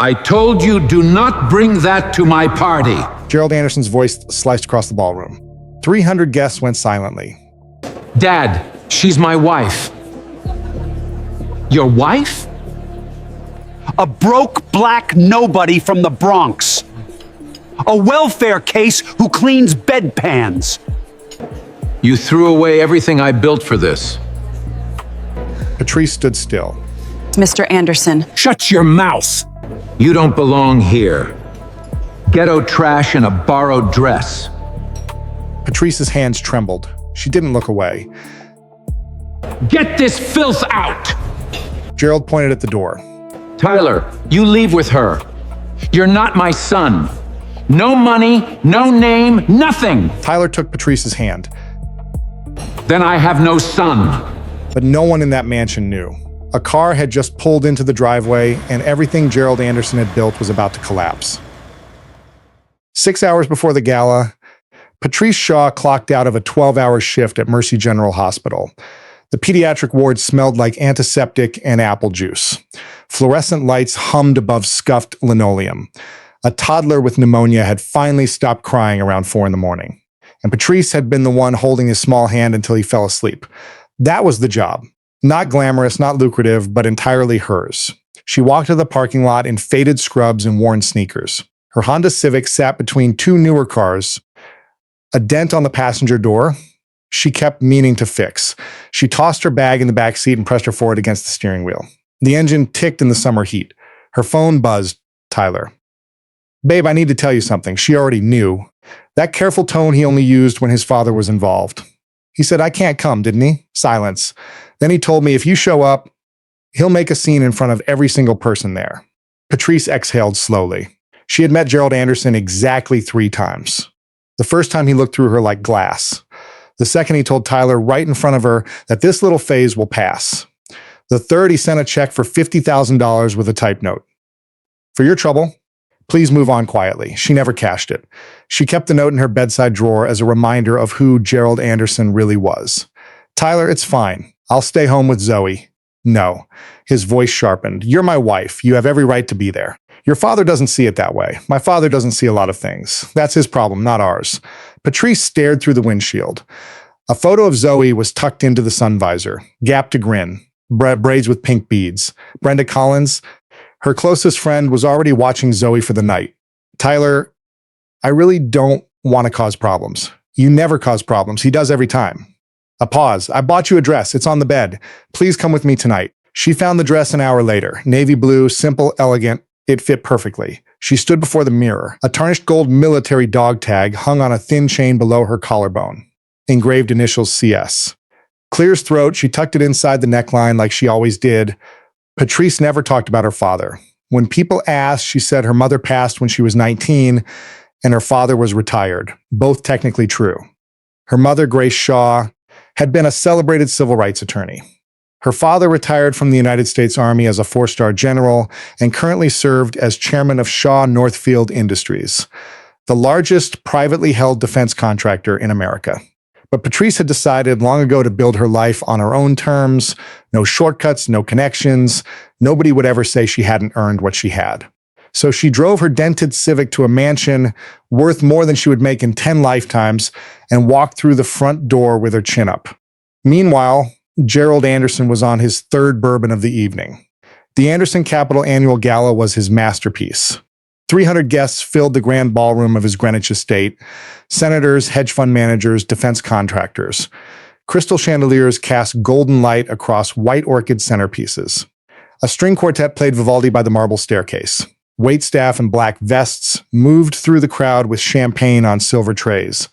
I told you, do not bring that to my party. Gerald Anderson's voice sliced across the ballroom. 300 guests went silently. Dad, she's my wife. Your wife? A broke black nobody from the Bronx. A welfare case who cleans bedpans. You threw away everything I built for this. Patrice stood still. Mr. Anderson. Shut your mouth! You don't belong here. Ghetto trash in a borrowed dress. Patrice's hands trembled. She didn't look away. Get this filth out! Gerald pointed at the door. Tyler, you leave with her. You're not my son. No money, no name, nothing. Tyler took Patrice's hand. Then I have no son. But no one in that mansion knew. A car had just pulled into the driveway, and everything Gerald Anderson had built was about to collapse. 6 hours before the gala, Patrice Shaw clocked out of a 12-hour shift at Mercy General Hospital. The pediatric ward smelled like antiseptic and apple juice. Fluorescent lights hummed above scuffed linoleum. A toddler with pneumonia had finally stopped crying around 4 in the morning. And Patrice had been the one holding his small hand until he fell asleep. That was the job. Not glamorous, not lucrative, but entirely hers. She walked to the parking lot in faded scrubs and worn sneakers. Her Honda Civic sat between two newer cars. A dent on the passenger door she kept meaning to fix. She tossed her bag in the back seat and pressed her forehead against the steering wheel. The engine ticked in the summer heat. Her phone buzzed. Tyler. Babe, I need to tell you something. She already knew. That careful tone he only used when his father was involved. He said, I can't come, didn't he? Silence. Then he told me if you show up, he'll make a scene in front of every single person there. Patrice exhaled slowly. She had met Gerald Anderson exactly 3 times. The first time he looked through her like glass. The second he told Tyler right in front of her that this little phase will pass. The third he sent a check for $50,000 with a type note. For your trouble, please move on quietly. She never cashed it. She kept the note in her bedside drawer as a reminder of who Gerald Anderson really was. Tyler, it's fine. I'll stay home with Zoe. No. His voice sharpened. You're my wife. You have every right to be there. Your father doesn't see it that way. My father doesn't see a lot of things. That's his problem, not ours. Patrice stared through the windshield. A photo of Zoe was tucked into the sun visor, gap to grin, braids with pink beads. Brenda Collins, her closest friend, was already watching Zoe for the night. Tyler, I really don't want to cause problems. You never cause problems. He does every time. A pause. I bought you a dress. It's on the bed. Please come with me tonight. She found the dress an hour later. Navy blue, simple, elegant. It fit perfectly. She stood before the mirror. A tarnished gold military dog tag hung on a thin chain below her collarbone. Engraved initials CS. Clear as throat, she tucked it inside the neckline like she always did. Patrice never talked about her father. When people asked, she said her mother passed when she was 19 and her father was retired. Both technically true. Her mother, Grace Shaw, had been a celebrated civil rights attorney. Her father retired from the United States Army as a 4-star general and currently served as chairman of Shaw Northfield Industries, the largest privately held defense contractor in America. But Patrice had decided long ago to build her life on her own terms, no shortcuts, no connections. Nobody would ever say she hadn't earned what she had. So she drove her dented Civic to a mansion worth more than she would make in 10 lifetimes and walked through the front door with her chin up. Meanwhile, Gerald Anderson was on his 3rd bourbon of the evening. The Anderson Capital Annual Gala was his masterpiece. 300 guests filled the grand ballroom of his Greenwich estate. Senators, hedge fund managers, defense contractors. Crystal chandeliers cast golden light across white orchid centerpieces. A string quartet played Vivaldi by the marble staircase. Waitstaff in black vests moved through the crowd with champagne on silver trays.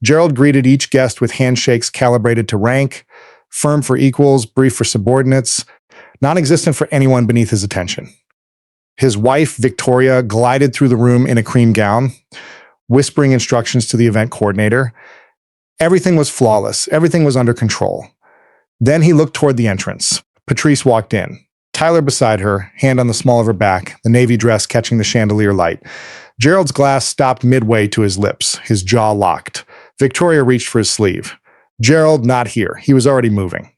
Gerald greeted each guest with handshakes calibrated to rank, firm for equals, brief for subordinates, non-existent for anyone beneath his attention. His wife, Victoria, glided through the room in a cream gown, whispering instructions to the event coordinator. Everything was flawless. Everything was under control. Then he looked toward the entrance. Patrice walked in. Tyler beside her, hand on the small of her back, the navy dress catching the chandelier light. Gerald's glass stopped midway to his lips, his jaw locked. Victoria reached for his sleeve. Gerald, not here. He was already moving.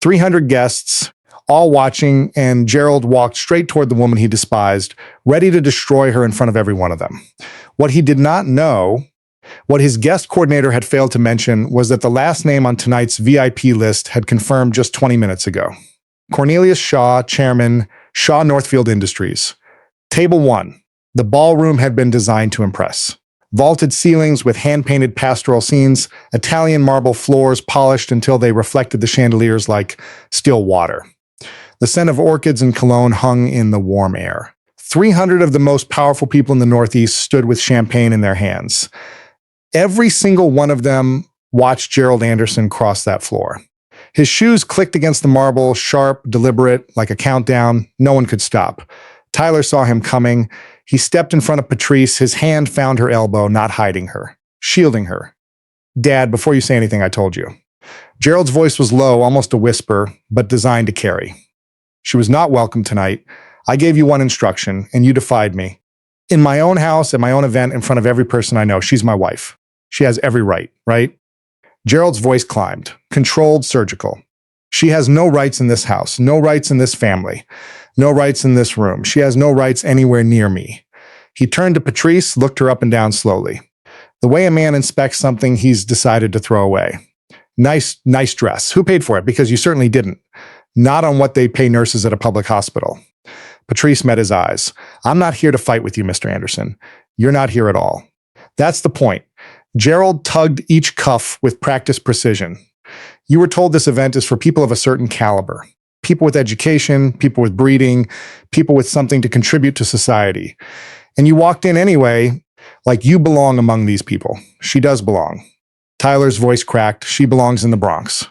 300 guests, all watching, and Gerald walked straight toward the woman he despised, ready to destroy her in front of every one of them. What he did not know, what his guest coordinator had failed to mention, was that the last name on tonight's VIP list had confirmed just 20 minutes ago. Cornelius Shaw, chairman, Shaw Northfield Industries. Table 1. The ballroom had been designed to impress. Vaulted ceilings with hand-painted pastoral scenes, Italian marble floors polished until they reflected the chandeliers like still water. The scent of orchids and cologne hung in the warm air. 300 of the most powerful people in the Northeast stood with champagne in their hands. Every single one of them watched Gerald Anderson cross that floor. His shoes clicked against the marble, sharp, deliberate, like a countdown. No one could stop. Tyler saw him coming. He stepped in front of Patrice. His hand found her elbow, not hiding her, shielding her. "Dad, before you say anything, I told you." Gerald's voice was low, almost a whisper, but designed to carry. "She was not welcome tonight. I gave you one instruction, and you defied me. In my own house, at my own event, in front of every person I know, she's my wife. She has every right, right?" Gerald's voice climbed, controlled, surgical. "She has no rights in this house, no rights in this family, no rights in this room. She has no rights anywhere near me." He turned to Patrice, looked her up and down slowly. The way a man inspects something he's decided to throw away. Nice dress. Who paid for it? Because you certainly didn't. Not on what they pay nurses at a public hospital. Patrice met his eyes. "I'm not here to fight with you, Mr. Anderson. You're not here at all." That's the point. Gerald tugged each cuff with practiced precision. "You were told this event is for people of a certain caliber. People with education, people with breeding, people with something to contribute to society. And you walked in anyway, like you belong among these people. She does belong." Tyler's voice cracked. "She belongs in the Bronx."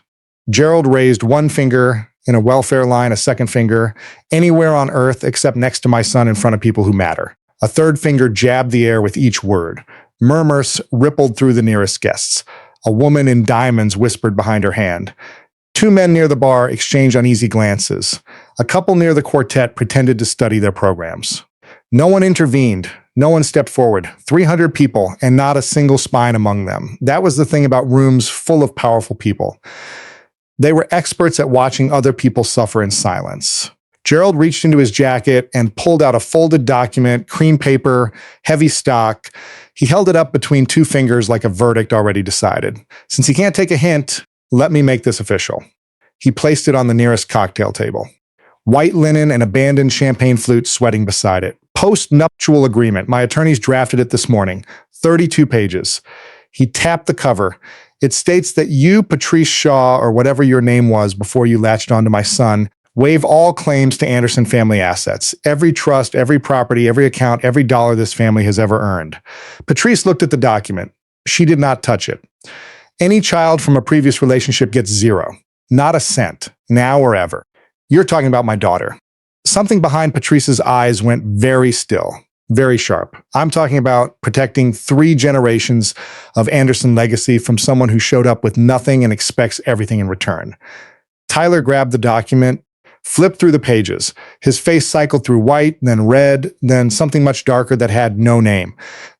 Gerald raised one finger in a welfare line, a second finger, "Anywhere on earth except next to my son in front of people who matter." A third finger jabbed the air with each word. Murmurs rippled through the nearest guests. A woman in diamonds whispered behind her hand. Two men near the bar exchanged uneasy glances. A couple near the quartet pretended to study their programs. No one intervened. No one stepped forward. 300 people, and not a single spine among them. That was the thing about rooms full of powerful people. They were experts at watching other people suffer in silence. Gerald reached into his jacket and pulled out a folded document, cream paper, heavy stock. He held it up between two fingers like a verdict already decided. "Since he can't take a hint, let me make this official." He placed it on the nearest cocktail table. White linen and abandoned champagne flute sweating beside it. "Post-nuptial agreement. My attorneys drafted it this morning. 32 pages. He tapped the cover. "It states that you, Patrice Shaw, or whatever your name was before you latched onto my son, waive all claims to Anderson family assets. Every trust, every property, every account, every dollar this family has ever earned." Patrice looked at the document. She did not touch it. "Any child from a previous relationship gets zero. Not a cent. Now or ever. You're talking about my daughter." Something behind Patrice's eyes went very still, very sharp. "I'm talking about protecting 3 generations of Anderson legacy from someone who showed up with nothing and expects everything in return." Tyler grabbed the document, flipped through the pages. His face cycled through white, then red, then something much darker that had no name.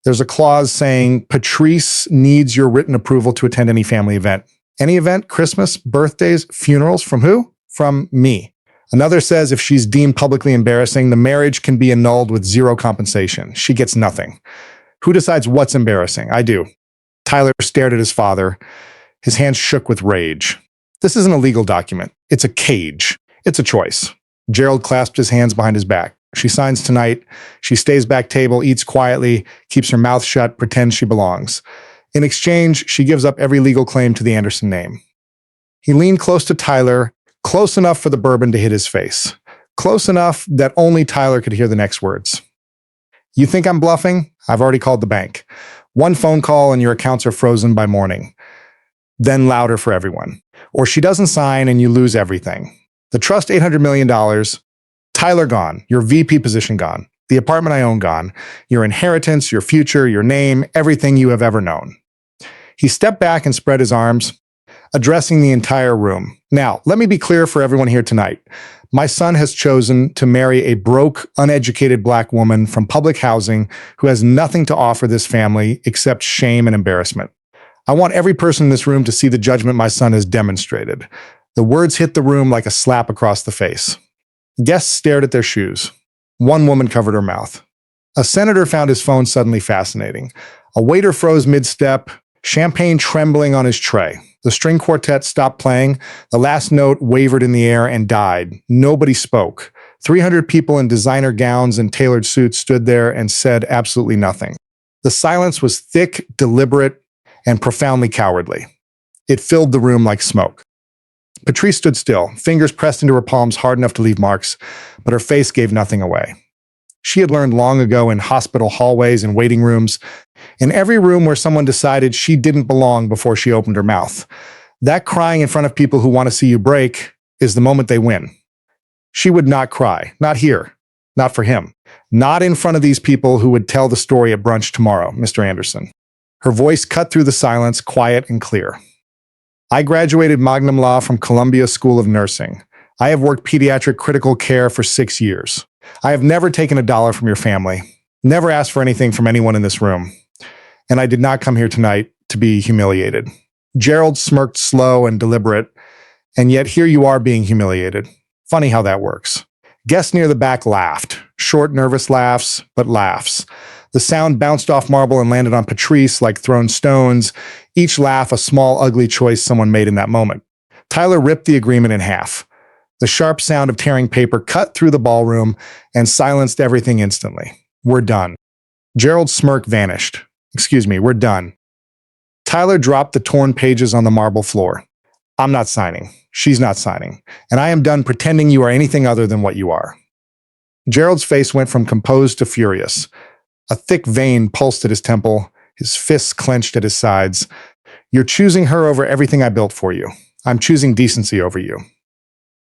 There's a clause saying, "Patrice needs your written approval to attend any family event." Any event? Christmas? Birthdays? Funerals? From who? From me. Another says if she's deemed publicly embarrassing, the marriage can be annulled with 0 compensation. She gets nothing. Who decides what's embarrassing? I do. Tyler stared at his father. His hands shook with rage. This isn't a legal document. It's a cage. It's a choice. Gerald clasped his hands behind his back. She signs tonight. She stays back table, eats quietly, keeps her mouth shut, pretends she belongs. In exchange, she gives up every legal claim to the Anderson name. He leaned close to Tyler, close enough for the bourbon to hit his face. Close enough that only Tyler could hear the next words. "You think I'm bluffing? I've already called the bank. 1 phone call and your accounts are frozen by morning." Then louder for everyone. "Or she doesn't sign and you lose everything. The trust $800 million. Tyler gone. Your VP position gone. The apartment I own gone. Your inheritance, your future, your name, everything you have ever known." He stepped back and spread his arms, addressing the entire room. "Now, let me be clear for everyone here tonight. My son has chosen to marry a broke, uneducated black woman from public housing who has nothing to offer this family except shame and embarrassment. I want every person in this room to see the judgment my son has demonstrated. The words hit the room like a slap across the face. Guests stared at their shoes. One woman covered her mouth. A senator found his phone suddenly fascinating. A waiter froze mid-step, champagne trembling on his tray. The string quartet stopped playing. The last note wavered in the air and died. Nobody spoke. 300 people in designer gowns and tailored suits stood there and said absolutely nothing. The silence was thick, deliberate, and profoundly cowardly. It filled the room like smoke. Patrice stood still, fingers pressed into her palms hard enough to leave marks, but her face gave nothing away. She had learned long ago in hospital hallways and waiting rooms, in every room where someone decided she didn't belong before she opened her mouth. That crying in front of people who want to see you break is the moment they win. She would not cry, not here, not for him, not in front of these people who would tell the story at brunch tomorrow, Mr. Anderson. Her voice cut through the silence, quiet and clear. I graduated Magnum Law from Columbia School of Nursing. I have worked pediatric critical care for 6 years. I have never taken $1 from your family, never asked for anything from anyone in this room. And I did not come here tonight to be humiliated. Gerald smirked slow and deliberate, and yet here you are being humiliated. Funny how that works. Guests near the back laughed. Short, nervous laughs, but laughs. The sound bounced off marble and landed on Patrice like thrown stones, each laugh a small, ugly choice someone made in that moment. Tyler ripped the agreement in half. The sharp sound of tearing paper cut through the ballroom and silenced everything instantly. We're done. Gerald's smirk vanished. Excuse me, we're done. Tyler dropped the torn pages on the marble floor. I'm not signing. She's not signing. And I am done pretending you are anything other than what you are. Gerald's face went from composed to furious. A thick vein pulsed at his temple, his fists clenched at his sides. You're choosing her over everything I built for you. I'm choosing decency over you.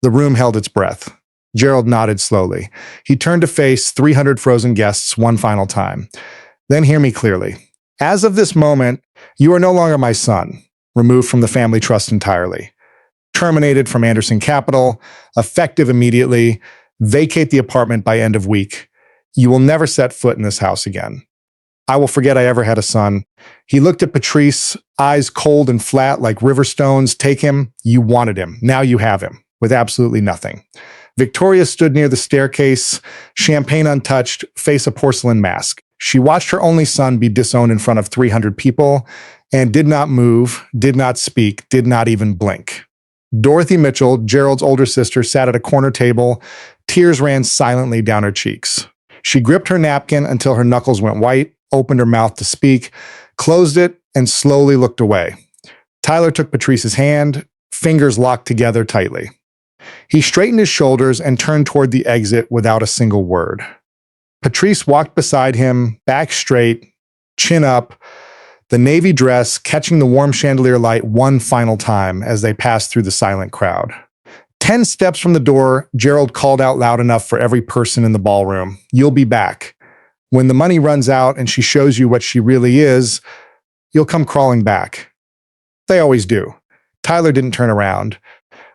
The room held its breath. Gerald nodded slowly. He turned to face 300 frozen guests one final time. Then hear me clearly. As of this moment, you are no longer my son, removed from the family trust entirely. Terminated from Anderson Capital, effective immediately, vacate the apartment by end of week. You will never set foot in this house again. I will forget I ever had a son. He looked at Patrice, eyes cold and flat like river stones. Take him. You wanted him. Now you have him, with absolutely nothing. Victoria stood near the staircase, champagne untouched, face a porcelain mask. She watched her only son be disowned in front of 300 people and did not move, did not speak, did not even blink. Dorothy Mitchell, Gerald's older sister, sat at a corner table. Tears ran silently down her cheeks. She gripped her napkin until her knuckles went white, opened her mouth to speak, closed it, and slowly looked away. Tyler took Patrice's hand, fingers locked together tightly. He straightened his shoulders and turned toward the exit without a single word. Patrice walked beside him, back straight, chin up, the navy dress catching the warm chandelier light one final time as they passed through the silent crowd. 10 steps from the door, Gerald called out loud enough for every person in the ballroom. You'll be back. When the money runs out and she shows you what she really is, you'll come crawling back. They always do. Tyler didn't turn around.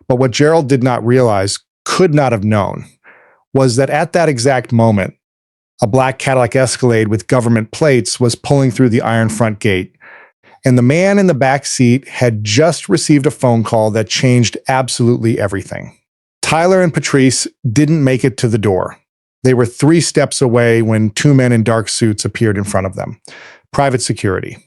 But what Gerald did not realize, could not have known, was that at that exact moment, a black Cadillac Escalade with government plates was pulling through the iron front gate, and the man in the back seat had just received a phone call that changed absolutely everything. Tyler and Patrice didn't make it to the door. They were 3 steps away when 2 men in dark suits appeared in front of them. Private security.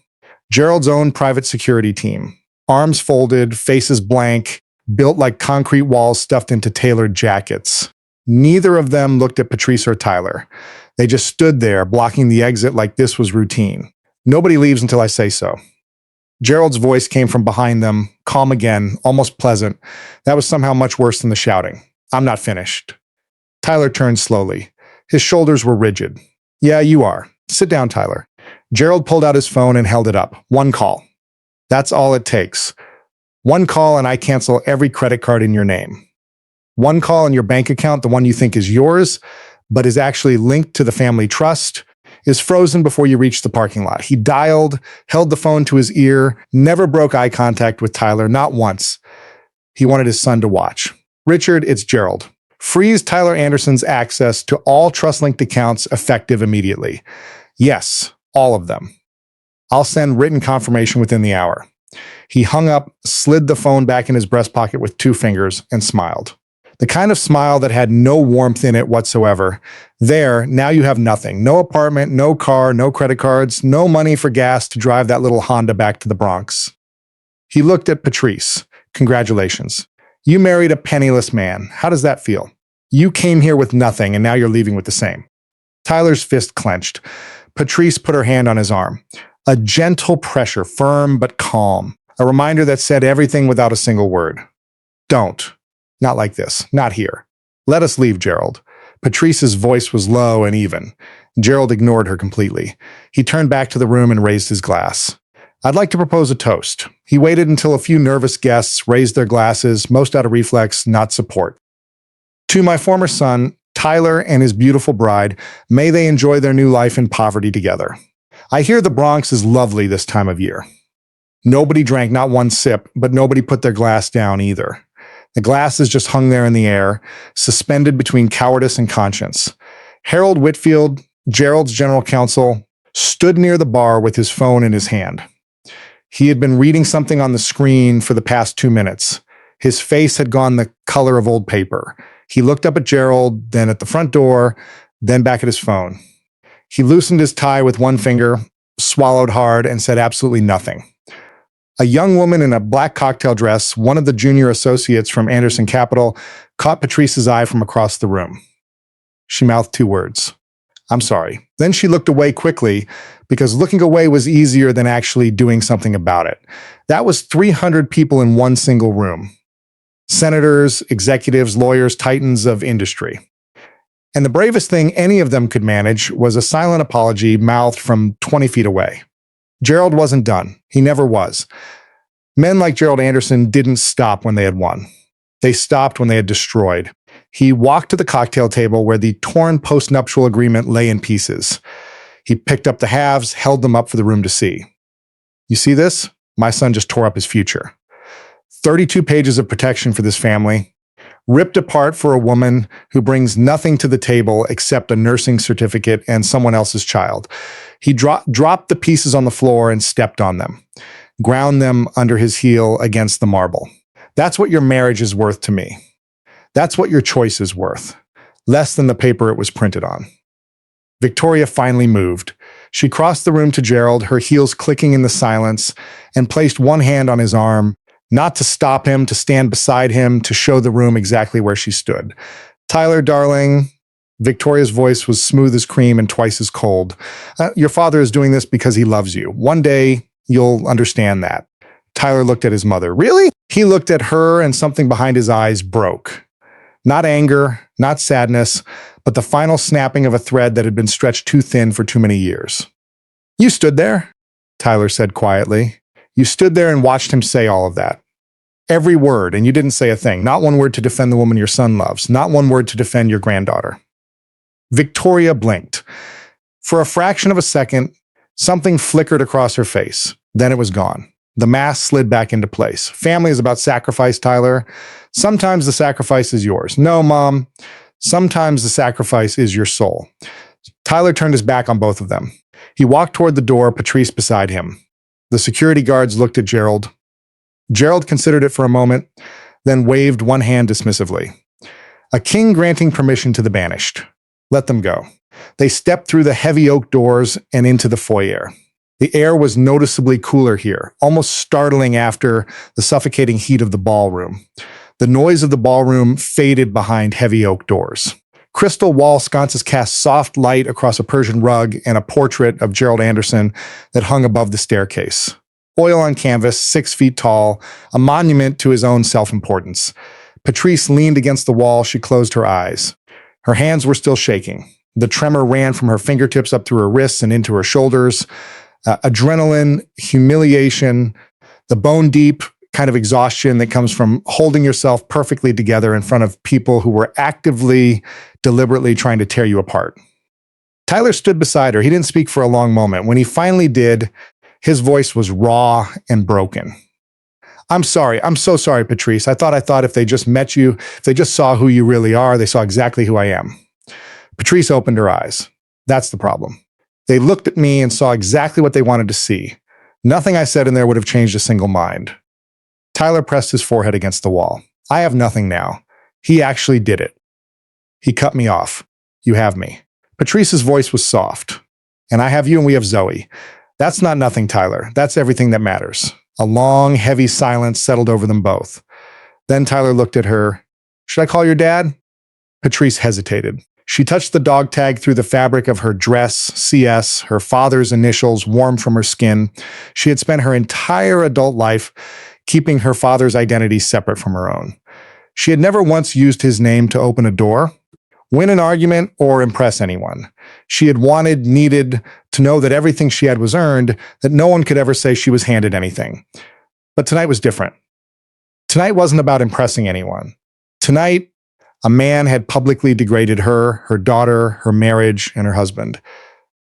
Gerald's own private security team. Arms folded, faces blank, built like concrete walls stuffed into tailored jackets. Neither of them looked at Patrice or Tyler. They just stood there, blocking the exit like this was routine. Nobody leaves until I say so. Gerald's voice came from behind them, calm again, almost pleasant. That was somehow much worse than the shouting. I'm not finished. Tyler turned slowly. His shoulders were rigid. Yeah, you are. Sit down, Tyler. Gerald pulled out his phone and held it up. 1 call. That's all it takes. 1 call and I cancel every credit card in your name. 1 call and your bank account, the one you think is yours, but is actually linked to the family trust, is frozen before you reach the parking lot. He dialed, held the phone to his ear, never broke eye contact with Tyler, not once. He wanted his son to watch. Richard, it's Gerald. Freeze Tyler Anderson's access to all trust-linked accounts effective immediately. Yes, all of them. I'll send written confirmation within the hour. He hung up, slid the phone back in his breast pocket with 2 fingers, and smiled. The kind of smile that had no warmth in it whatsoever. There, now you have nothing. No apartment, no car, no credit cards, no money for gas to drive that little Honda back to the Bronx. He looked at Patrice. Congratulations. You married a penniless man. How does that feel? You came here with nothing, and now you're leaving with the same. Tyler's fist clenched. Patrice put her hand on his arm. A gentle pressure, firm but calm. A reminder that said everything without a single word. Don't. Not like this. Not here. Let us leave, Gerald. Patrice's voice was low and even. Gerald ignored her completely. He turned back to the room and raised his glass. I'd like to propose a toast. He waited until a few nervous guests raised their glasses, most out of reflex, not support. To my former son, Tyler, and his beautiful bride, may they enjoy their new life in poverty together. I hear the Bronx is lovely this time of year. Nobody drank not one sip, but nobody put their glass down either. The glasses just hung there in the air, suspended between cowardice and conscience. Harold Whitfield, Gerald's general counsel, stood near the bar with his phone in his hand. He had been reading something on the screen for the past 2 minutes. His face had gone the color of old paper. He looked up at Gerald, then at the front door, then back at his phone. He loosened his tie with one finger, swallowed hard, and said absolutely nothing. A young woman in a black cocktail dress, one of the junior associates from Anderson Capital, caught Patrice's eye from across the room. She mouthed 2 words. I'm sorry. Then she looked away quickly, because looking away was easier than actually doing something about it. That was 300 people in one single room. Senators, executives, lawyers, titans of industry. And the bravest thing any of them could manage was a silent apology mouthed from 20 feet away. Gerald wasn't done. He never was. Men like Gerald Anderson didn't stop when they had won. They stopped when they had destroyed. He walked to the cocktail table where the torn postnuptial agreement lay in pieces. He picked up the halves, held them up for the room to see. You see this? My son just tore up his future. 32 pages of protection for this family, ripped apart for a woman who brings nothing to the table except a nursing certificate and someone else's child. He dropped the pieces on the floor and stepped on them, ground them under his heel against the marble. That's what your marriage is worth to me. That's what your choice is worth. Less than the paper it was printed on. Victoria finally moved. She crossed the room to Gerald, her heels clicking in the silence, and placed one hand on his arm, not to stop him, to stand beside him, to show the room exactly where she stood. Tyler, darling, Victoria's voice was smooth as cream and twice as cold. Your father is doing this because he loves you. One day, you'll understand that. Tyler looked at his mother. Really? He looked at her and something behind his eyes broke. Not anger, not sadness, but the final snapping of a thread that had been stretched too thin for too many years. You stood there, Tyler said quietly. You stood there and watched him say all of that. Every word, and you didn't say a thing. Not one word to defend the woman your son loves. Not one word to defend your granddaughter. Victoria blinked. For a fraction of a second, something flickered across her face. Then it was gone. The mask slid back into place. Family is about sacrifice, Tyler. Sometimes the sacrifice is yours. No, Mom. Sometimes the sacrifice is your soul. Tyler turned his back on both of them. He walked toward the door, Patrice beside him. The security guards looked at Gerald. Gerald considered it for a moment, then waved one hand dismissively. A king granting permission to the banished. Let them go. They stepped through the heavy oak doors and into the foyer. The air was noticeably cooler here, almost startling after the suffocating heat of the ballroom. The noise of the ballroom faded behind heavy oak doors. Crystal wall sconces cast soft light across a Persian rug and a portrait of Gerald Anderson that hung above the staircase. Oil on canvas, 6 feet tall, a monument to his own self-importance. Patrice leaned against the wall. She closed her eyes. Her hands were still shaking. The tremor ran from her fingertips up through her wrists and into her shoulders. Adrenaline, humiliation, the bone-deep kind of exhaustion that comes from holding yourself perfectly together in front of people who were actively, deliberately trying to tear you apart. Tyler stood beside her. He didn't speak for a long moment. When he finally did, his voice was raw and broken. I'm sorry. I'm so sorry, Patrice. I thought if they just met you, if they just saw who you really are, they saw exactly who I am. Patrice opened her eyes. That's the problem. They looked at me and saw exactly what they wanted to see. Nothing I said in there would have changed a single mind. Tyler pressed his forehead against the wall. I have nothing now. He actually did it. He cut me off. You have me. Patrice's voice was soft. And I have you and we have Zoe. That's not nothing, Tyler. That's everything that matters. A long, heavy silence settled over them both. Then Tyler looked at her. Should I call your dad? Patrice hesitated. She touched the dog tag through the fabric of her dress, CS, her father's initials warm from her skin. She had spent her entire adult life keeping her father's identity separate from her own. She had never once used his name to open a door, win an argument, or impress anyone. She had needed to know that everything she had was earned, that no one could ever say she was handed anything. But tonight was different. Tonight wasn't about impressing anyone. Tonight, a man had publicly degraded her, her daughter, her marriage, and her husband.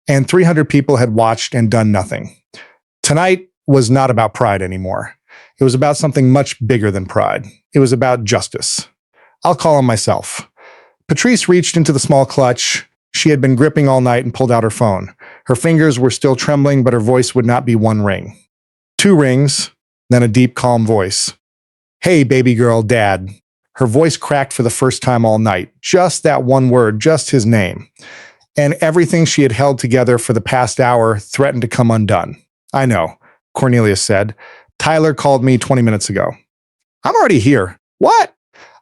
And 300 people had watched and done nothing. Tonight was not about pride anymore. It was about something much bigger than pride. It was about justice. I'll call him myself. Patrice reached into the small clutch she had been gripping all night and pulled out her phone. Her fingers were still trembling, but her voice would not be one ring. 2 rings, then a deep, calm voice. Hey, baby girl, Dad. Her voice cracked for the first time all night. Just that one word, just his name. And everything she had held together for the past hour threatened to come undone. I know, Cornelius said. Tyler called me 20 minutes ago. I'm already here. What?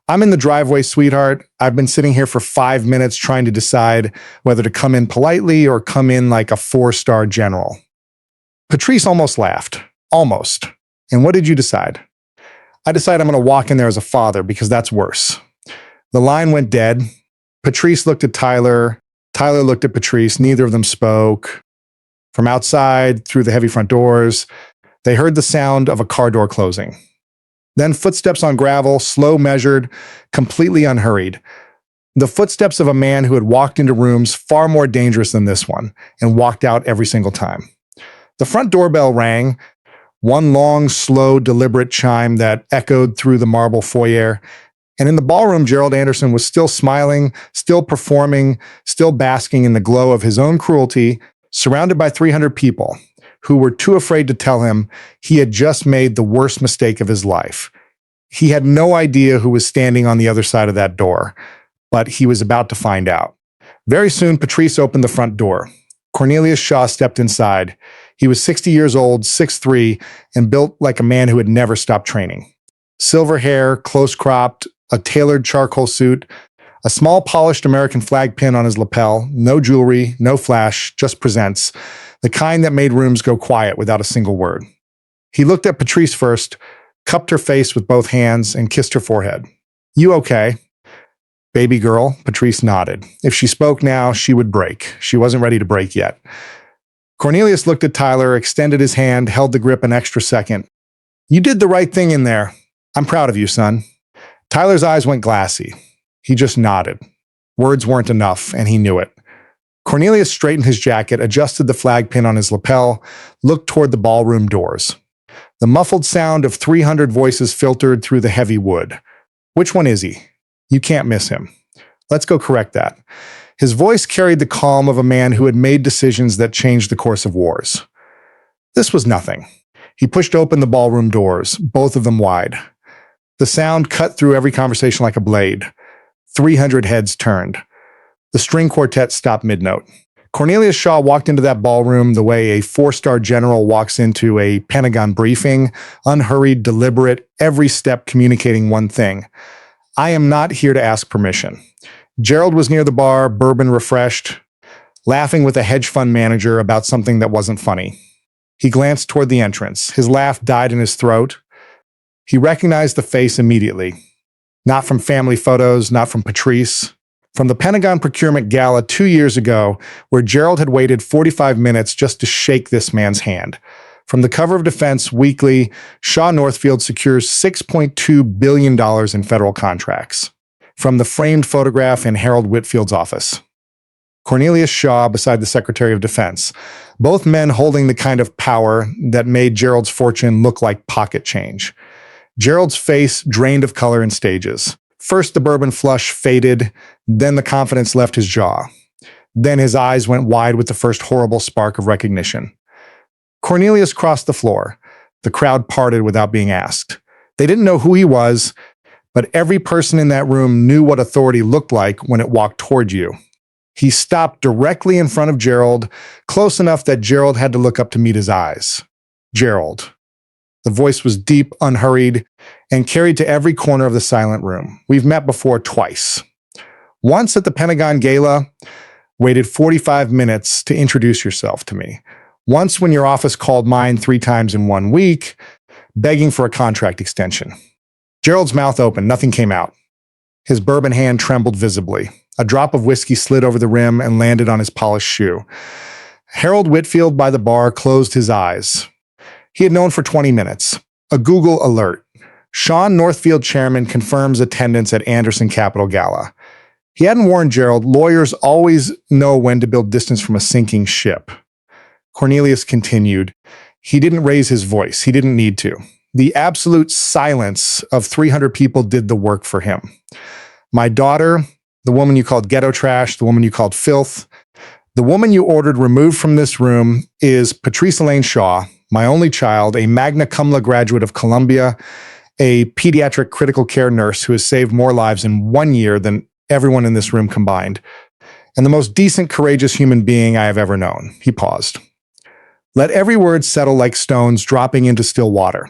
I'm in the driveway, sweetheart. I've been sitting here for 5 minutes trying to decide whether to come in politely or come in like a 4-star general. Patrice almost laughed. Almost. And what did you decide? I decided I'm going to walk in there as a father because that's worse. The line went dead. Patrice looked at Tyler. Tyler looked at Patrice. Neither of them spoke. From outside, through the heavy front doors, they heard the sound of a car door closing. Then footsteps on gravel, slow measured, completely unhurried. The footsteps of a man who had walked into rooms far more dangerous than this one and walked out every single time. The front doorbell rang, one long, slow, deliberate chime that echoed through the marble foyer. And in the ballroom, Gerald Anderson was still smiling, still performing, still basking in the glow of his own cruelty, surrounded by 300 people who were too afraid to tell him he had just made the worst mistake of his life. He had no idea who was standing on the other side of that door, but he was about to find out. Very soon, Patrice opened the front door. Cornelius Shaw stepped inside. He was 60 years old, 6'3", and built like a man who had never stopped training. Silver hair, close cropped, a tailored charcoal suit, a small polished American flag pin on his lapel, no jewelry, no flash, just presents, the kind that made rooms go quiet without a single word. He looked at Patrice first, cupped her face with both hands, and kissed her forehead. You okay? Baby girl, Patrice nodded. If she spoke now, she would break. She wasn't ready to break yet. Cornelius looked at Tyler, extended his hand, held the grip an extra second. You did the right thing in there. I'm proud of you, son. Tyler's eyes went glassy. He just nodded. Words weren't enough, and he knew it. Cornelius straightened his jacket, adjusted the flag pin on his lapel, looked toward the ballroom doors. The muffled sound of 300 voices filtered through the heavy wood. Which one is he? You can't miss him. Let's go correct that. His voice carried the calm of a man who had made decisions that changed the course of wars. This was nothing. He pushed open the ballroom doors, both of them wide. The sound cut through every conversation like a blade. 300 heads turned. The string quartet stopped mid-note. Cornelius Shaw walked into that ballroom the way a 4-star general walks into a Pentagon briefing, unhurried, deliberate, every step communicating one thing. I am not here to ask permission. Gerald was near the bar, bourbon refreshed, laughing with a hedge fund manager about something that wasn't funny. He glanced toward the entrance. His laugh died in his throat. He recognized the face immediately. Not from family photos, not from Patrice. From the Pentagon Procurement Gala 2 years ago, where Gerald had waited 45 minutes just to shake this man's hand. From the cover of Defense Weekly, Shaw Northfield secures $6.2 billion in federal contracts. From the framed photograph in Harold Whitfield's office. Cornelius Shaw beside the Secretary of Defense, both men holding the kind of power that made Gerald's fortune look like pocket change. Gerald's face drained of color in stages. First the bourbon flush faded, then the confidence left his jaw. Then his eyes went wide with the first horrible spark of recognition. Cornelius crossed the floor. The crowd parted without being asked. They didn't know who he was, but every person in that room knew what authority looked like when it walked toward you. He stopped directly in front of Gerald, close enough that Gerald had to look up to meet his eyes. Gerald. The voice was deep, unhurried, and carried to every corner of the silent room. We've met before twice. Once at the Pentagon Gala, waited 45 minutes to introduce yourself to me. Once when your office called mine 3 times in 1 week, begging for a contract extension. Gerald's mouth opened, nothing came out. His bourbon hand trembled visibly. A drop of whiskey slid over the rim and landed on his polished shoe. Harold Whitfield by the bar closed his eyes. He had known for 20 minutes. A Google alert. Sean Northfield chairman confirms attendance at Anderson Capital Gala. He hadn't warned Gerald, lawyers always know when to build distance from a sinking ship. Cornelius continued. He didn't raise his voice. He didn't need to. The absolute silence of 300 people did the work for him. My daughter, the woman you called ghetto trash, the woman you called filth, the woman you ordered removed from this room is Patrice Elaine Shaw, my only child, a magna cum laude graduate of Columbia, a pediatric critical care nurse who has saved more lives in 1 year than everyone in this room combined, and the most decent, courageous human being I have ever known. He paused. Let every word settle like stones dropping into still water.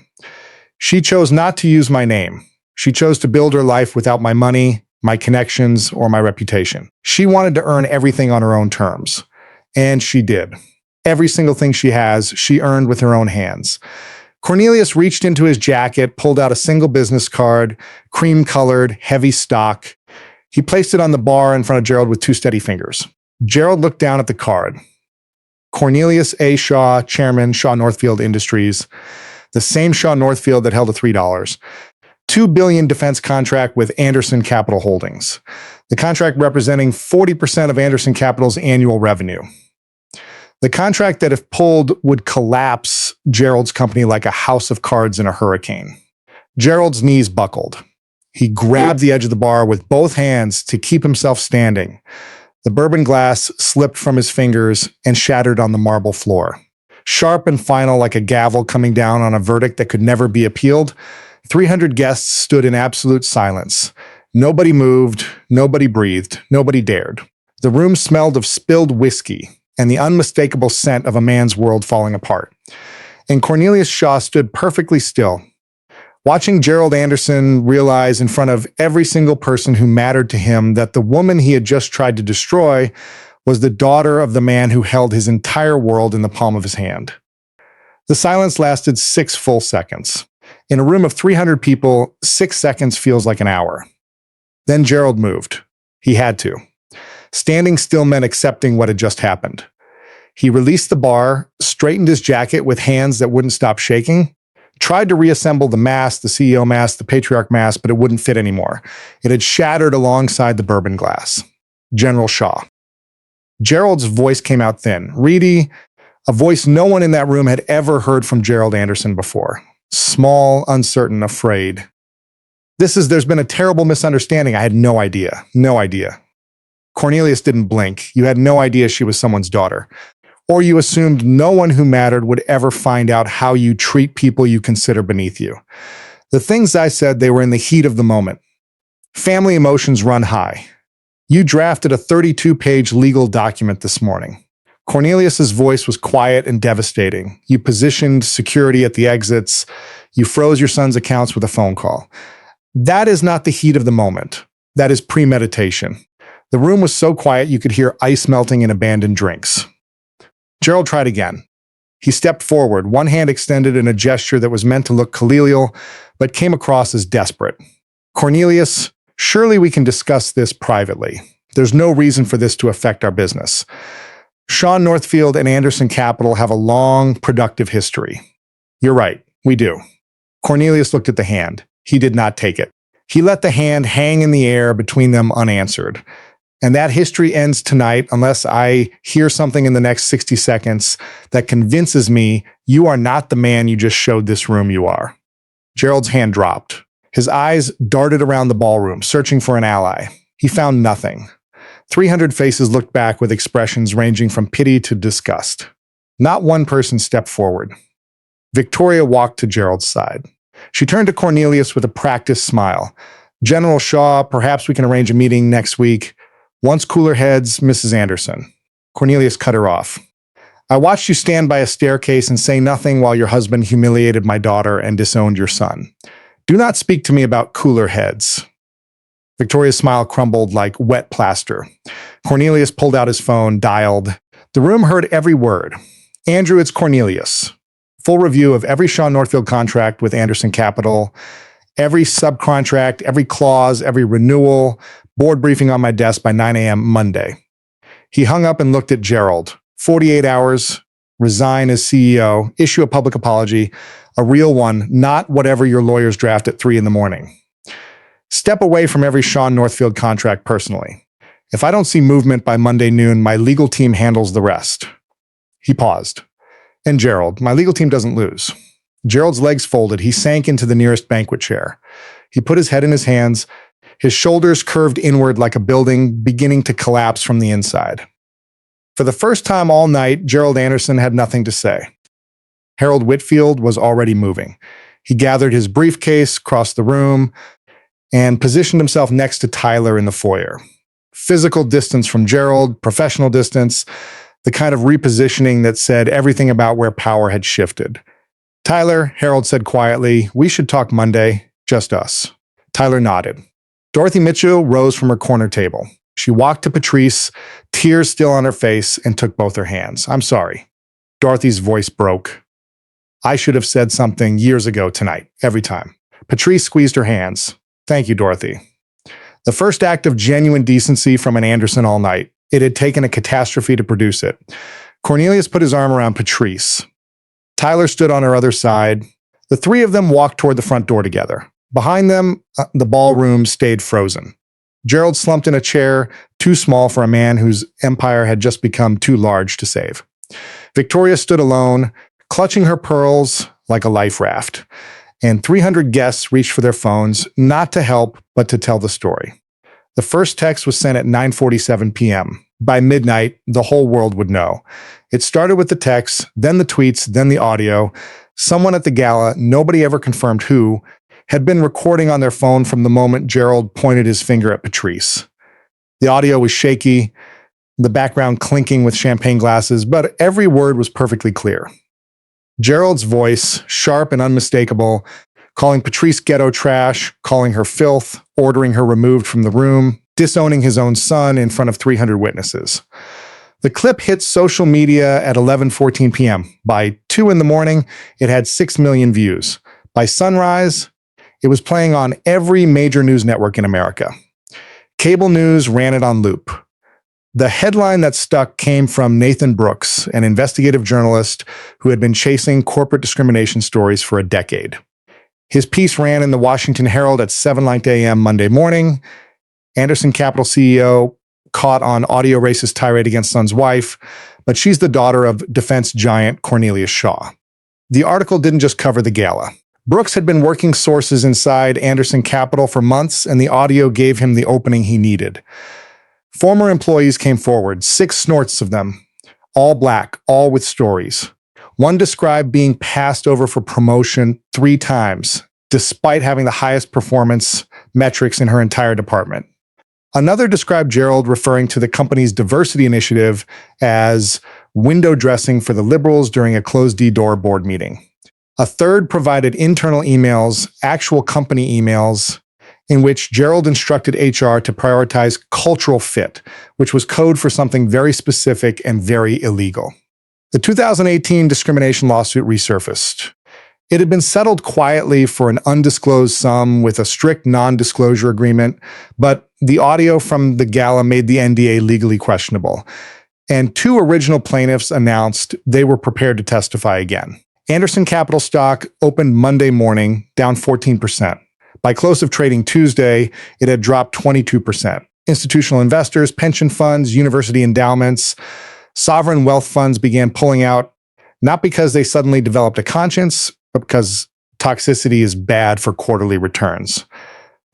She chose not to use my name. She chose to build her life without my money, my connections, or my reputation. She wanted to earn everything on her own terms. And she did. Every single thing she has, she earned with her own hands. Cornelius reached into his jacket, pulled out a single business card, cream-colored, heavy stock. He placed it on the bar in front of Gerald with 2 steady fingers. Gerald looked down at the card. Cornelius A. Shaw, chairman, Shaw Northfield Industries, the same Shaw Northfield that held a $3. $2 billion defense contract with Anderson Capital Holdings, the contract representing 40% of Anderson Capital's annual revenue. The contract that, if pulled, would collapse Gerald's company like a house of cards in a hurricane. Gerald's knees buckled. He grabbed the edge of the bar with both hands to keep himself standing. The bourbon glass slipped from his fingers and shattered on the marble floor. Sharp and final like a gavel coming down on a verdict that could never be appealed, 300 guests stood in absolute silence. Nobody moved, nobody breathed, nobody dared. The room smelled of spilled whiskey and the unmistakable scent of a man's world falling apart. And Cornelius Shaw stood perfectly still, watching Gerald Anderson realize in front of every single person who mattered to him that the woman he had just tried to destroy was the daughter of the man who held his entire world in the palm of his hand. The silence lasted 6 full seconds. In a room of 300 people, 6 seconds feels like an hour. Then Gerald moved. He had to. Standing still meant accepting what had just happened. He released the bar, straightened his jacket with hands that wouldn't stop shaking, tried to reassemble the mask, the CEO mask, the patriarch mask, but it wouldn't fit anymore. It had shattered alongside the bourbon glass. General Shaw. Gerald's voice came out thin, reedy, a voice no one in that room had ever heard from Gerald Anderson before. Small, uncertain, afraid. There's been a terrible misunderstanding. I had no idea. No idea. Cornelius didn't blink. You had no idea she was someone's daughter. Or you assumed no one who mattered would ever find out how you treat people you consider beneath you. The things I said, they were in the heat of the moment. Family emotions run high. You drafted a 32-page legal document this morning. Cornelius's voice was quiet and devastating. You positioned security at the exits. You froze your son's accounts with a phone call. That is not the heat of the moment. That is premeditation. The room was so quiet you could hear ice melting in abandoned drinks. Gerald tried again. He stepped forward, one hand extended in a gesture that was meant to look collegial, but came across as desperate. Cornelius, surely we can discuss this privately. There's no reason for this to affect our business. Sean Northfield and Anderson Capital have a long, productive history. You're right, we do. Cornelius looked at the hand. He did not take it. He let the hand hang in the air between them unanswered. And that history ends tonight unless I hear something in the next 60 seconds that convinces me you are not the man you just showed this room you are. Gerald's hand dropped. His eyes darted around the ballroom, searching for an ally. He found nothing. 300 faces looked back with expressions ranging from pity to disgust. Not one person stepped forward. Victoria walked to Gerald's side. She turned to Cornelius with a practiced smile. "General Shaw, perhaps we can arrange a meeting next week. Once cooler heads, Mrs. Anderson." Cornelius cut her off. "I watched you stand by a staircase and say nothing while your husband humiliated my daughter and disowned your son. Do not speak to me about cooler heads." Victoria's smile crumbled like wet plaster. Cornelius pulled out his phone, dialed. The room heard every word. "Andrew, it's Cornelius. Full review of every Shaw Northfield contract with Anderson Capital, every subcontract, every clause, every renewal, board briefing on my desk by 9 a.m. Monday." He hung up and looked at Gerald. 48 hours, resign as CEO, issue a public apology, a real one, not whatever your lawyers draft at 3 in the morning. "Step away from every Shaw Northfield contract personally. If I don't see movement by Monday noon, my legal team handles the rest." He paused. "And Gerald, my legal team doesn't lose." Gerald's legs folded. He sank into the nearest banquet chair. He put his head in his hands. His shoulders curved inward like a building beginning to collapse from the inside. For the first time all night, Gerald Anderson had nothing to say. Harold Whitfield was already moving. He gathered his briefcase, crossed the room, and positioned himself next to Tyler in the foyer. Physical distance from Gerald, professional distance, the kind of repositioning that said everything about where power had shifted. "Tyler," Harold said quietly, "we should talk Monday, just us." Tyler nodded. Dorothy Mitchell rose from her corner table. She walked to Patrice, tears still on her face, and took both her hands. "I'm sorry." Dorothy's voice broke. "I should have said something years ago tonight, every time." Patrice squeezed her hands. "Thank you, Dorothy." The first act of genuine decency from an Anderson all night. It had taken a catastrophe to produce it. Cornelius put his arm around Patrice. Tyler stood on her other side. The three of them walked toward the front door together. Behind them, the ballroom stayed frozen. Gerald slumped in a chair, too small for a man whose empire had just become too large to save. Victoria stood alone, clutching her pearls like a life raft. And 300 guests reached for their phones, not to help, but to tell the story. The first text was sent at 9:47 p.m. By midnight, the whole world would know. It started with the texts, then the tweets, then the audio. Someone at the gala, nobody ever confirmed who, had been recording on their phone from the moment Gerald pointed his finger at Patrice. The audio was shaky, the background clinking with champagne glasses, but every word was perfectly clear. Gerald's voice, sharp and unmistakable, calling Patrice ghetto trash, calling her filth, ordering her removed from the room, disowning his own son in front of 300 witnesses. The clip hit social media at 11:14 p.m. By 2 in the morning, it had 6 million views. By sunrise, it was playing on every major news network in America. Cable news ran it on loop. The headline that stuck came from Nathan Brooks, an investigative journalist who had been chasing corporate discrimination stories for a decade. His piece ran in the Washington Herald at 7:00 a.m. Monday morning. Anderson Capital CEO caught on audio racist tirade against son's wife, but she's the daughter of defense giant Cornelius Shaw. The article didn't just cover the gala. Brooks had been working sources inside Anderson Capital for months, and the audio gave him the opening he needed. Former employees came forward, 6 snorts of them, all black, all with stories. One described being passed over for promotion 3 times, despite having the highest performance metrics in her entire department. Another described Gerald referring to the company's diversity initiative as window dressing for the liberals during a closed-door board meeting. A third provided internal emails, actual company emails, in which Gerald instructed HR to prioritize cultural fit, which was code for something very specific and very illegal. The 2018 discrimination lawsuit resurfaced. It had been settled quietly for an undisclosed sum with a strict non-disclosure agreement, but the audio from the gala made the NDA legally questionable. And 2 original plaintiffs announced they were prepared to testify again. Anderson Capital stock opened Monday morning, down 14%. By close of trading Tuesday, it had dropped 22%. Institutional investors, pension funds, university endowments, sovereign wealth funds began pulling out, not because they suddenly developed a conscience, but because toxicity is bad for quarterly returns.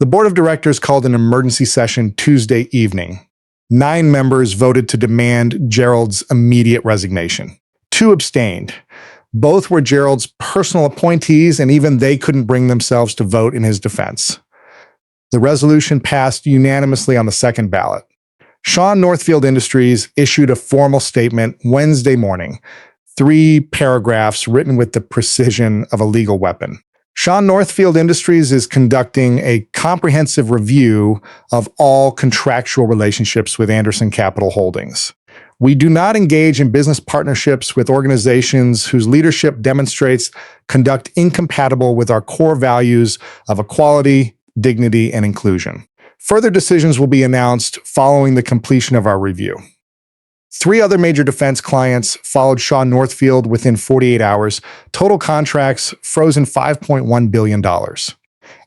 The board of directors called an emergency session Tuesday evening. 9 members voted to demand Gerald's immediate resignation. 2 abstained. Both were Gerald's personal appointees, and even they couldn't bring themselves to vote in his defense. The resolution passed unanimously on the second ballot. Shaw Northfield Industries issued a formal statement Wednesday morning, 3 paragraphs written with the precision of a legal weapon. Shaw Northfield Industries is conducting a comprehensive review of all contractual relationships with Anderson Capital Holdings. We do not engage in business partnerships with organizations whose leadership demonstrates conduct incompatible with our core values of equality, dignity, and inclusion. Further decisions will be announced following the completion of our review. 3 other major defense clients followed Shaw Northfield within 48 hours. Total contracts frozen $5.1 billion.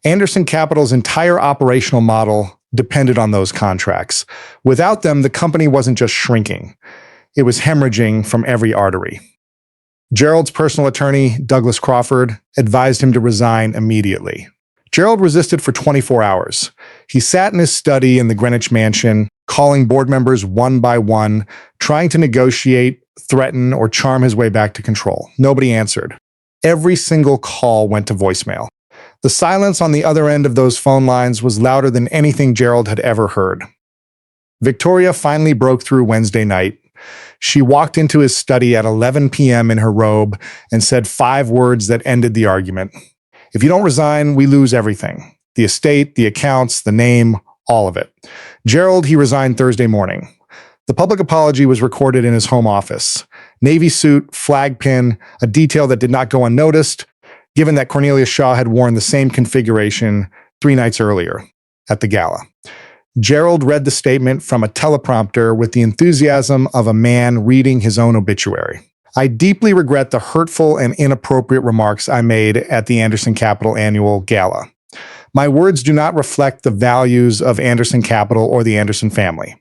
Anderson Capital's entire operational model depended on those contracts. Without them, the company wasn't just shrinking. It was hemorrhaging from every artery. Gerald's personal attorney, Douglas Crawford, advised him to resign immediately. Gerald resisted for 24 hours. He sat in his study in the Greenwich mansion, calling board members one by one, trying to negotiate, threaten, or charm his way back to control. Nobody answered. Every single call went to voicemail. The silence on the other end of those phone lines was louder than anything Gerald had ever heard. Victoria finally broke through Wednesday night. She walked into his study at 11 p.m. in her robe and said 5 words that ended the argument. If you don't resign, we lose everything. The estate, the accounts, the name, all of it. Gerald, he resigned Thursday morning. The public apology was recorded in his home office. Navy suit, flag pin, a detail that did not go unnoticed, given that Cornelia Shaw had worn the same configuration 3 nights earlier at the gala. Gerald read the statement from a teleprompter with the enthusiasm of a man reading his own obituary. I deeply regret the hurtful and inappropriate remarks I made at the Anderson Capital Annual Gala. My words do not reflect the values of Anderson Capital or the Anderson family.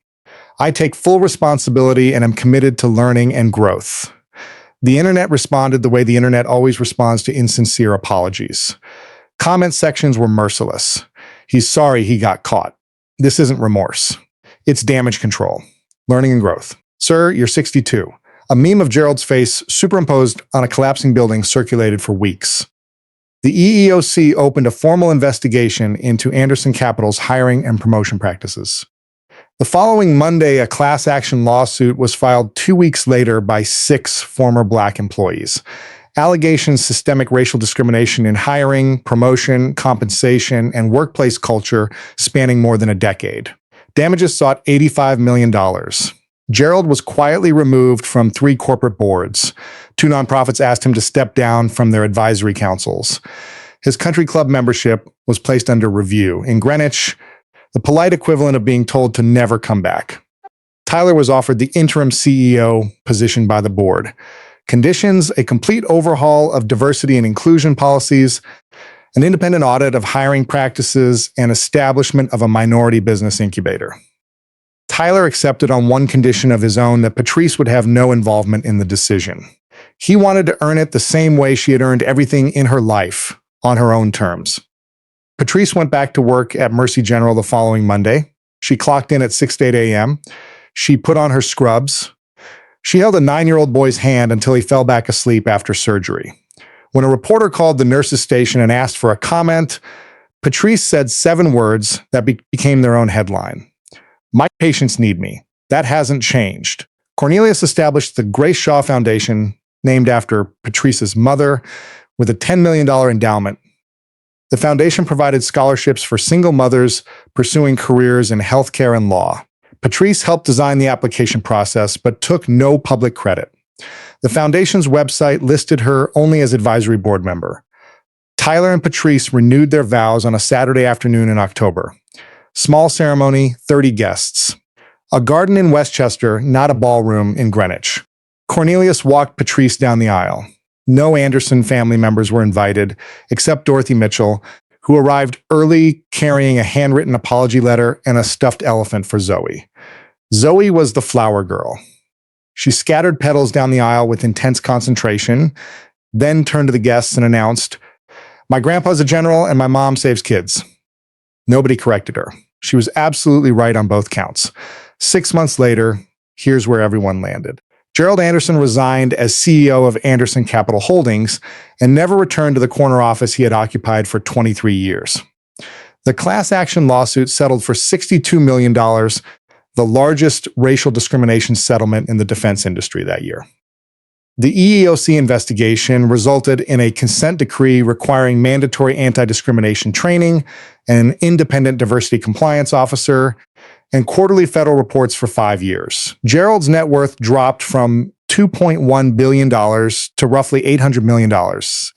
I take full responsibility and am committed to learning and growth. The internet responded the way the internet always responds to insincere apologies. Comment sections were merciless. He's sorry he got caught. This isn't remorse. It's damage control. Learning and growth. Sir, you're 62. A meme of Gerald's face superimposed on a collapsing building circulated for weeks. The EEOC opened a formal investigation into Anderson Capital's hiring and promotion practices. The following Monday, a class action lawsuit was filed 2 weeks later by 6 former Black employees. Allegations of systemic racial discrimination in hiring, promotion, compensation, and workplace culture spanning more than a decade. Damages sought $85 million. Gerald was quietly removed from 3 corporate boards. 2 nonprofits asked him to step down from their advisory councils. His country club membership was placed under review. In Greenwich, the polite equivalent of being told to never come back. Tyler was offered the interim CEO position by the board. Conditions: a complete overhaul of diversity and inclusion policies, an independent audit of hiring practices, and establishment of a minority business incubator. Tyler accepted on one condition of his own, that Patrice would have no involvement in the decision. He wanted to earn it the same way she had earned everything in her life, on her own terms. Patrice went back to work at Mercy General the following Monday. She clocked in at 6 to 8 a.m. She put on her scrubs. She held a 9-year-old boy's hand until he fell back asleep after surgery. When a reporter called the nurse's station and asked for a comment, Patrice said 7 words that became their own headline. "My patients need me. That hasn't changed." Cornelius established the Grace Shaw Foundation, named after Patrice's mother, with a $10 million endowment. The foundation provided scholarships for single mothers pursuing careers in healthcare and law. Patrice helped design the application process, but took no public credit. The foundation's website listed her only as advisory board member. Tyler and Patrice renewed their vows on a Saturday afternoon in October. Small ceremony, 30 guests. A garden in Westchester, not a ballroom in Greenwich. Cornelius walked Patrice down the aisle. No Anderson family members were invited, except Dorothy Mitchell, who arrived early carrying a handwritten apology letter and a stuffed elephant for Zoe. Zoe was the flower girl. She scattered petals down the aisle with intense concentration, then turned to the guests and announced, "My grandpa's a general and my mom saves kids." Nobody corrected her. She was absolutely right on both counts. 6 months later, here's where everyone landed. Gerald Anderson resigned as CEO of Anderson Capital Holdings and never returned to the corner office he had occupied for 23 years. The class action lawsuit settled for $62 million, the largest racial discrimination settlement in the defense industry that year. The EEOC investigation resulted in a consent decree requiring mandatory anti-discrimination training, an independent diversity compliance officer, and quarterly federal reports for 5 years. Gerald's net worth dropped from $2.1 billion to roughly $800 million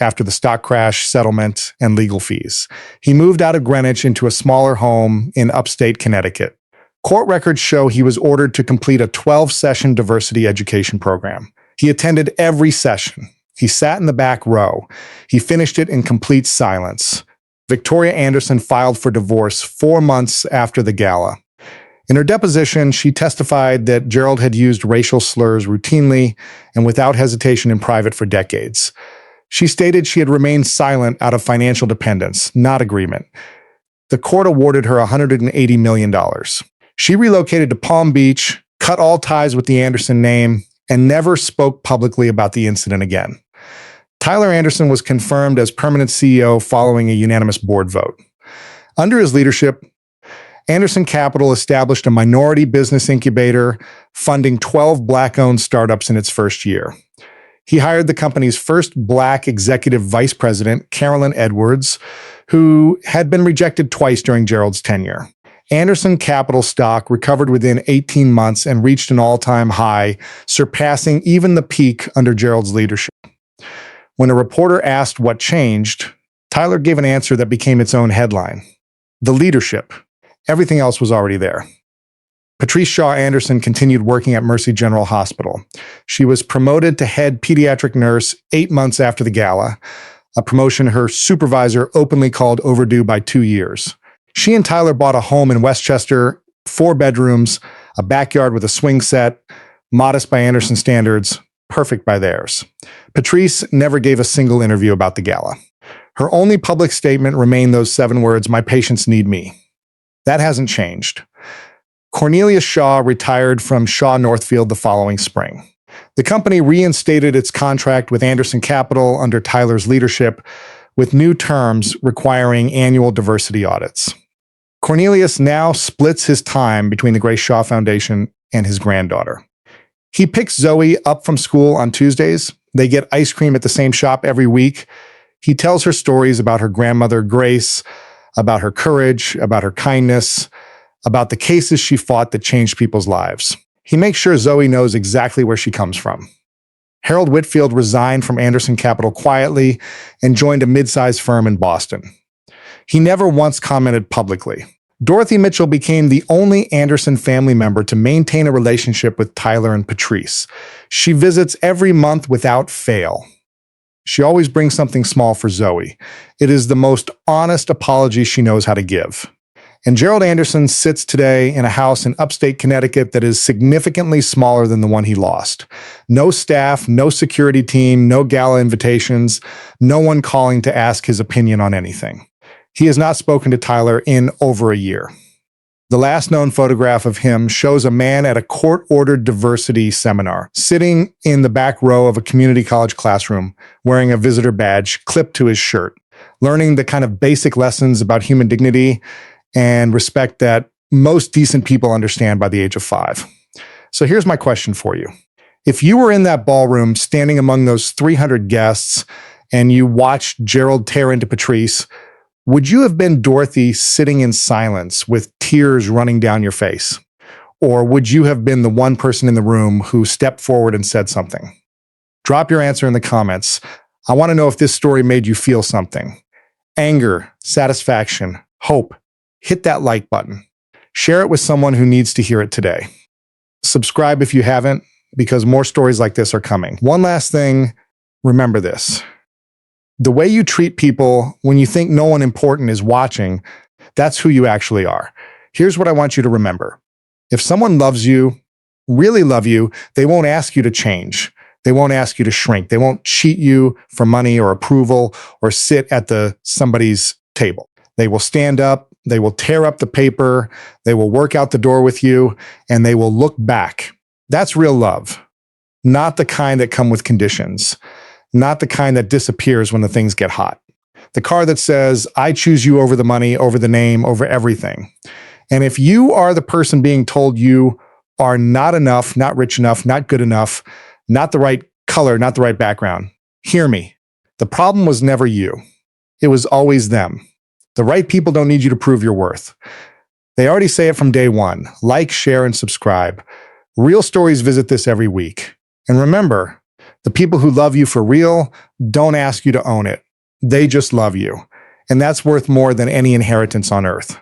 after the stock crash, settlement, and legal fees. He moved out of Greenwich into a smaller home in upstate Connecticut. Court records show he was ordered to complete a 12-session diversity education program. He attended every session. He sat in the back row. He finished it in complete silence. Victoria Anderson filed for divorce 4 months after the gala. In her deposition, she testified that Gerald had used racial slurs routinely and without hesitation in private for decades. She stated she had remained silent out of financial dependence, not agreement. The court awarded her $180 million. She relocated to Palm Beach, cut all ties with the Anderson name, and never spoke publicly about the incident again. Tyler Anderson was confirmed as permanent CEO following a unanimous board vote. Under his leadership, Anderson Capital established a minority business incubator, funding 12 Black-owned startups in its first year. He hired the company's first Black executive vice president, Carolyn Edwards, who had been rejected twice during Gerald's tenure. Anderson Capital stock recovered within 18 months and reached an all-time high, surpassing even the peak under Gerald's leadership. When a reporter asked what changed, Tyler gave an answer that became its own headline: the leadership. Everything else was already there. Patrice Shaw Anderson continued working at Mercy General Hospital. She was promoted to head pediatric nurse 8 months after the gala, a promotion her supervisor openly called overdue by 2 years. She and Tyler bought a home in Westchester, 4 bedrooms, a backyard with a swing set, modest by Anderson standards, perfect by theirs. Patrice never gave a single interview about the gala. Her only public statement remained those 7 words, "My patients need me." That hasn't changed. Cornelius Shaw retired from Shaw Northfield the following spring. The company reinstated its contract with Anderson Capital under Tyler's leadership, with new terms requiring annual diversity audits. Cornelius now splits his time between the Grace Shaw Foundation and his granddaughter. He picks Zoe up from school on Tuesdays. They get ice cream at the same shop every week. He tells her stories about her grandmother, Grace, about her courage, about her kindness, about the cases she fought that changed people's lives. He makes sure Zoe knows exactly where she comes from. Harold Whitfield resigned from Anderson Capital quietly and joined a mid-sized firm in Boston. He never once commented publicly. Dorothy Mitchell became the only Anderson family member to maintain a relationship with Tyler and Patrice. She visits every month without fail. She always brings something small for Zoe. It is the most honest apology she knows how to give. And Gerald Anderson sits today in a house in upstate Connecticut that is significantly smaller than the one he lost. No staff, no security team, no gala invitations, no one calling to ask his opinion on anything. He has not spoken to Tyler in over a year. The last known photograph of him shows a man at a court-ordered diversity seminar, sitting in the back row of a community college classroom, wearing a visitor badge clipped to his shirt, learning the kind of basic lessons about human dignity and respect that most decent people understand by the age of 5. So here's my question for you. If you were in that ballroom standing among those 300 guests and you watched Gerald tear into Patrice, would you have been Dorothy sitting in silence with tears running down your face? Or would you have been the one person in the room who stepped forward and said something? Drop your answer in the comments. I want to know if this story made you feel something. Anger, satisfaction, hope. Hit that like button. Share it with someone who needs to hear it today. Subscribe if you haven't, because more stories like this are coming. One last thing, remember this. The way you treat people when you think no one important is watching, that's who you actually are. Here's what I want you to remember. If someone loves you, really love you, they won't ask you to change. They won't ask you to shrink. They won't cheat you for money or approval or sit at somebody's table. They will stand up, they will tear up the paper, they will work out the door with you, and they will look back. That's real love. not the kind that come with conditions, not the kind that disappears when the things get hot. The car that says, I choose you over the money, over the name, over everything. And if you are the person being told you are not enough, not rich enough, not good enough, not the right color, not the right background, hear me. The problem was never you. It was always them. The right people don't need you to prove your worth. They already say it from day one. Like, share, and subscribe. Real Stories visit this every week. And remember, the people who love you for real don't ask you to own it. They just love you. And that's worth more than any inheritance on earth.